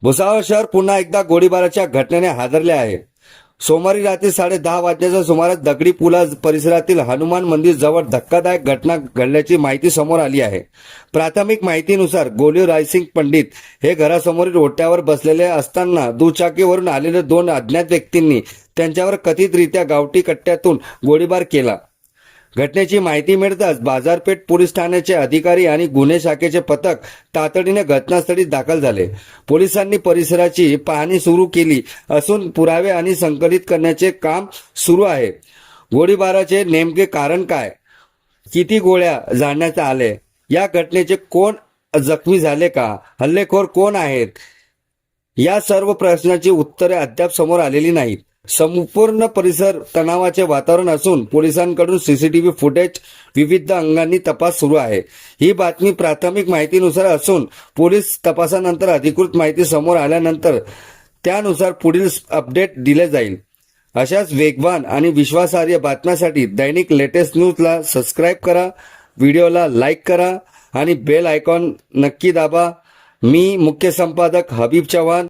भुसावळ शहर पुन्हा एकदा गोळीबाराच्या घटनेने हादरले आहे। सोमवारी रात्री 10:30 वाजण्याच्या सुमारास दगडी पुला परिसरातील हनुमान मंदिर जवळ धक्कादायक घटना घडल्याची माहिती समोर आली आहे। प्राथमिक माहितीनुसार गोलीव रायसिंग पंडित हे घरासमोरील ओट्यावर बसलेले असताना दुचाकीवरून आलेले दोन अज्ञात व्यक्तींनी त्यांच्यावर कथितरित्या गावठी कट्ट्यातून गोळीबार केला। घटनेची माहिती मिळताच बाजारपेठ पोलीस ठाण्याचे अधिकारी आणि गुन्हे शाखेचे पथक तातडीने घटनास्थळी दाखल झाले। पोलिसांनी परिसराची पाहणी सुरू केली असून पुरावे आणि संकलित करण्याचे काम सुरू आहे। गोळीबाराचे नेमके कारण काय, किती गोळ्या झाडण्यात आले, या घटनेचे कोण जखमी झाले का, हल्लेखोर कोण आहेत, या सर्व प्रश्नांची उत्तरे अद्याप समोर आलेली नाहीत। संपूर्ण परिसर तणावाचे वातावरण असून पोलिसांकडून सीसीटीव्ही फुटेज विविध अंगांनी तपास सुरू आहे। ही बातमी प्राथमिक माहितीनुसार असून पोलीस तपासानंतर अधिकृत माहिती समोर आल्यानंतर त्यानुसार पुढील अपडेट दिले जाईल। अशाच वेगवान आणि विश्वासार्ह बातम्यांसाठी दैनिक लेटेस्ट न्यूजला सबस्क्राईब करा, व्हिडिओला लाईक करा आणि बेल आयकॉन नक्की दाबा। मी मुख्य संपादक हबीब चव्हाण।